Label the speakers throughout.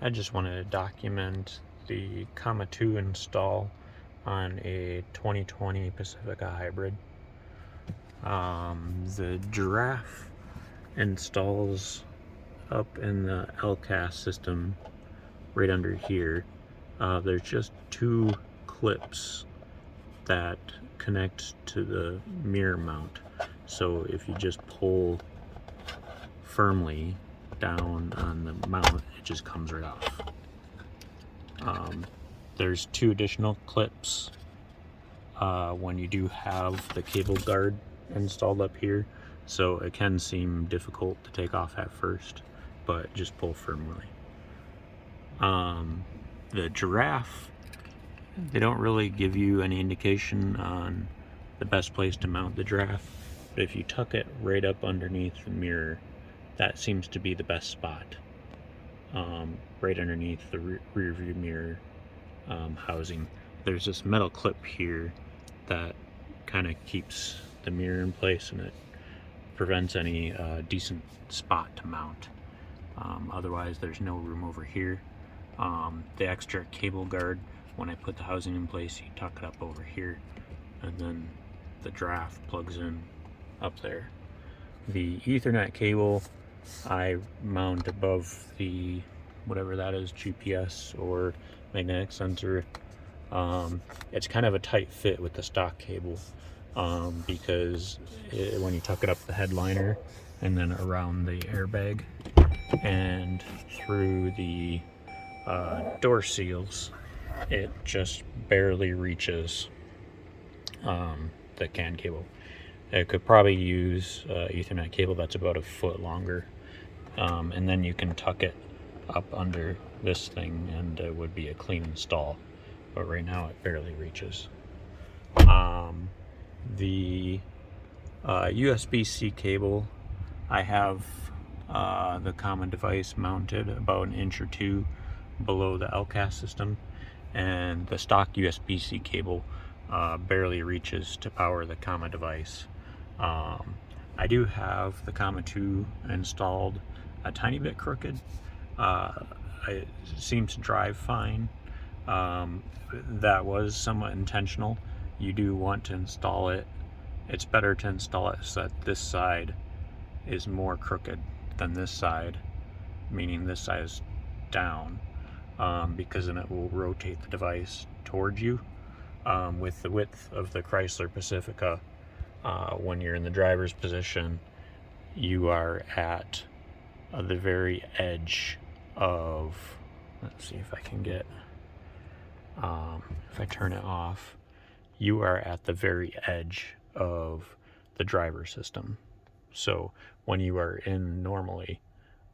Speaker 1: I just wanted to document the Comma 2 install on a 2020 Pacifica Hybrid. The Giraffe installs up in the LCAS system right under here. There's just two clips that connect to the mirror mount. So if you just pull firmly down on the mount, it just comes right off. There's two additional clips when you do have the cable guard installed up here, so it can seem difficult to take off at first, but just pull firmly. The Giraffe, they don't really give you any indication on the best place to mount the Giraffe, but if you tuck it right up underneath the mirror, that seems to be the best spot. Right underneath the rear view mirror housing. There's this metal clip here that kind of keeps the mirror in place, and it prevents any decent spot to mount. Otherwise there's no room over here. The extra cable guard, when I put the housing in place, you tuck it up over here, and then the Giraffe plugs in up there. The Ethernet cable I mount above the whatever that is, GPS or magnetic sensor. It's kind of a tight fit with the stock cable because when you tuck it up the headliner and then around the airbag and through the door seals, it just barely reaches the CAN cable. It could probably use Ethernet cable that's about a foot longer, and then you can tuck it up under this thing and it would be a clean install, but right now it barely reaches. The USB-C cable, I have the common device mounted about an inch or two below the LCAS system, and the stock USB-C cable barely reaches to power the common device. I do have the Comma 2 installed a tiny bit crooked. It seems to drive fine. That was somewhat intentional. You do want to install it. It's better to install it so that this side is more crooked than this side, meaning this side is down, because then it will rotate the device towards you. With the width of the Chrysler Pacifica, when you're in the driver's position, you are at the very edge of, let's see if I can get, if I turn it off, you are at the very edge of the driver system. So when you are in normally,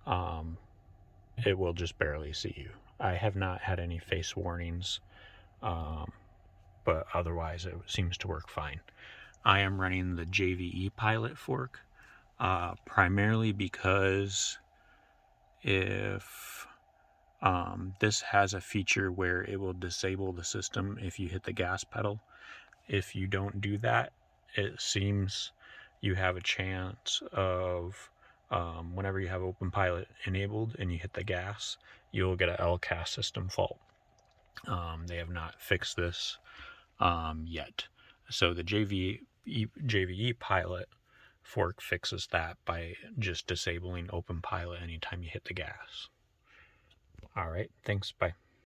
Speaker 1: it will just barely see you. I have not had any face warnings, but otherwise it seems to work fine. I am running the JVE Pilot fork, primarily because if this has a feature where it will disable the system if you hit the gas pedal. If you don't do that, it seems you have a chance of whenever you have OpenPilot enabled and you hit the gas, you'll get an LCAS system fault. They have not fixed this yet. So the JVE Pilot fork fixes that by just disabling OpenPilot anytime you hit the gas. All right, thanks, bye.